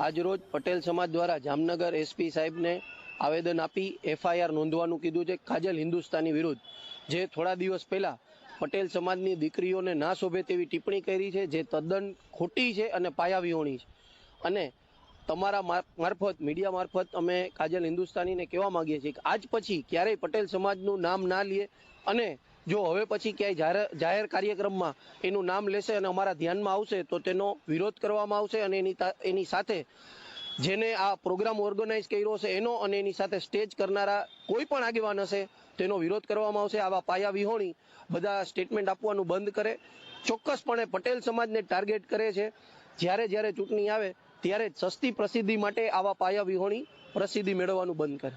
આજરોજ પટેલ સમાજ દ્વારા જામનગર એસપી સાહેબને આવેદન આપી FIR નોંધવાનું કીધું છે કાજલ હિન્દુસ્તાની વિરુદ્ધ, જે થોડા દિવસ પહેલા પટેલ સમાજની દીકરીઓને ના શોભે તેવી ટિપ્પણી કરી છે, જે તદ્દન ખોટી છે અને પાયાવિહોણી છે. અને તમારા મારફત, મીડિયા મારફત અમે કાજલ હિન્દુસ્તાનીને કહેવા માંગીએ છીએ કે આજ પછી ક્યારેય પટેલ સમાજનું નામ ના લે, અને જો હવે પછી ક્યાંય જાહેર કાર્યક્રમમાં એનું નામ લેશે અને અમારા ધ્યાનમાં આવશે તો તેનો વિરોધ કરવામાં આવશે. અને એની સાથે જેને આ પ્રોગ્રામ ઓર્ગેનાઇઝ કર્યો છે એનો અને એની સાથે સ્ટેજ કરનારા કોઈ પણ આગેવાન હશે તેનો વિરોધ કરવામાં આવશે. આવા પાયા વિહોણી બધા સ્ટેટમેન્ટ આપવાનું બંધ કરે. ચોક્કસપણે પટેલ સમાજને ટાર્ગેટ કરે છે. જ્યારે ચૂંટણી આવે ત્યારે સસ્તી પ્રસિદ્ધિ માટે આવા પાયા વિહોણી પ્રસિદ્ધિ મેળવવાનું બંધ કરે.